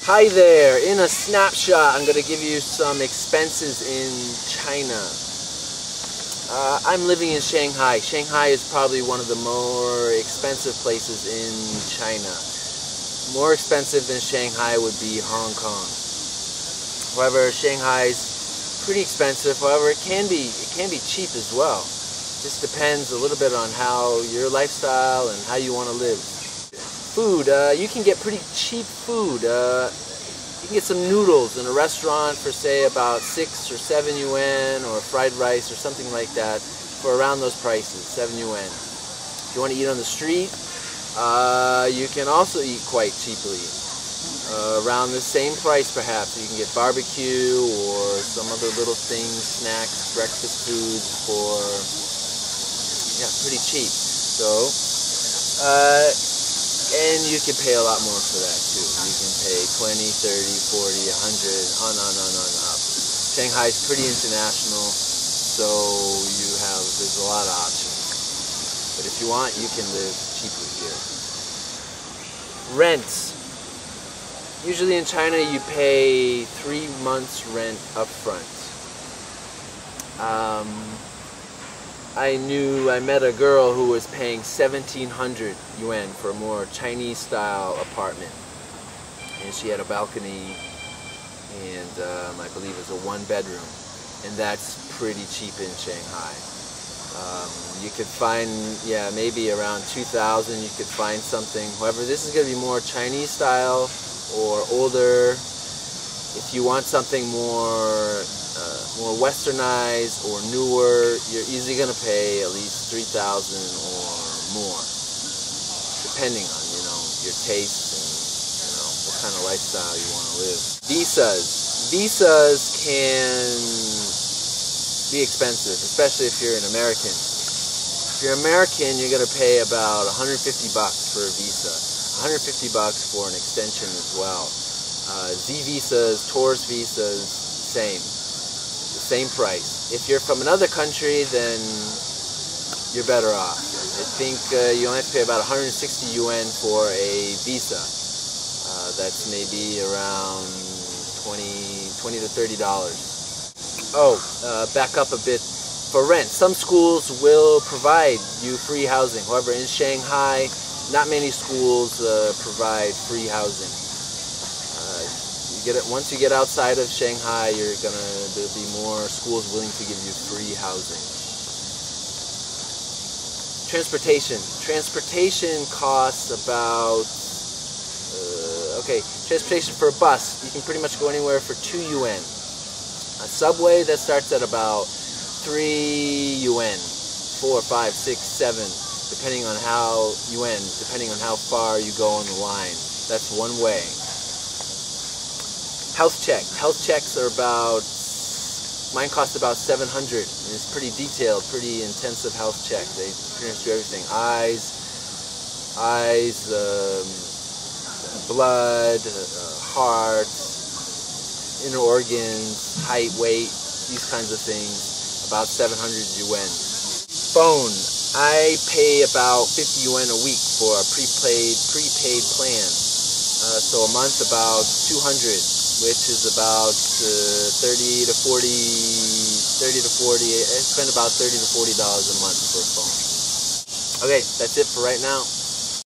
Hi there, in a snapshot I'm going to give you some expenses in China. I'm living in Shanghai. Shanghai is probably one of the more expensive places in China. More expensive than Shanghai would be Hong Kong. However, Shanghai's pretty expensive. However, it can be cheap as well. Just depends a little bit on how your lifestyle and how you want to live. Food, you can get pretty cheap food. You can get some noodles in a restaurant for say about 6 or 7 yuan, or fried rice or something like that for around those prices, 7 yuan. If you want to eat on the street, you can also eat quite cheaply. Around the same price perhaps. You can get barbecue or some other little things, snacks, breakfast foods for pretty cheap. So, and you can pay a lot more for that too. You can pay 20, 30, 40, 100, on up. Shanghai is pretty international, so there's a lot of options. But if you want, you can live cheaply here. Rent. Usually in China you pay 3 months rent up front. I met a girl who was paying 1,700 yuan for a more Chinese style apartment, and she had a balcony and I believe it was a 1-bedroom, and that's pretty cheap in Shanghai. You could find, maybe around 2,000 you could find something. However, this is going to be more Chinese style or older. If you want something more westernized or newer, you're easily going to pay at least 3,000 or more, depending on your tastes and what kind of lifestyle you want to live. Visas can be expensive, especially if you're an American. If you're American, you're going to pay about 150 bucks for a visa, 150 bucks for an extension as well. Z visas, tourist visas, same price. If you're from another country, then you're better off. I think you only have to pay about 160 yuan for a visa. That's maybe around $20 to $30. Back up a bit. For rent, some schools will provide you free housing. However, in Shanghai, not many schools provide free housing. Once you get outside of Shanghai, there'll be more schools willing to give you free housing. Transportation costs about, transportation for a bus, you can pretty much go anywhere for 2 yuan. A subway, that starts at about 3 yuan, 4, 5, 6, 7, depending on how far you go on the line. That's one way. Health checks are mine cost about 700, and it's pretty detailed, pretty intensive health check. They pretty much do everything. Eyes, blood, heart, inner organs, height, weight, these kinds of things, about 700 yuan. Phone, I pay about 50 yuan a week for a prepaid plan. So a month about 200. Which is about 30 to 40. I spend about $30 to $40 a month for a phone. Okay, that's it for right now.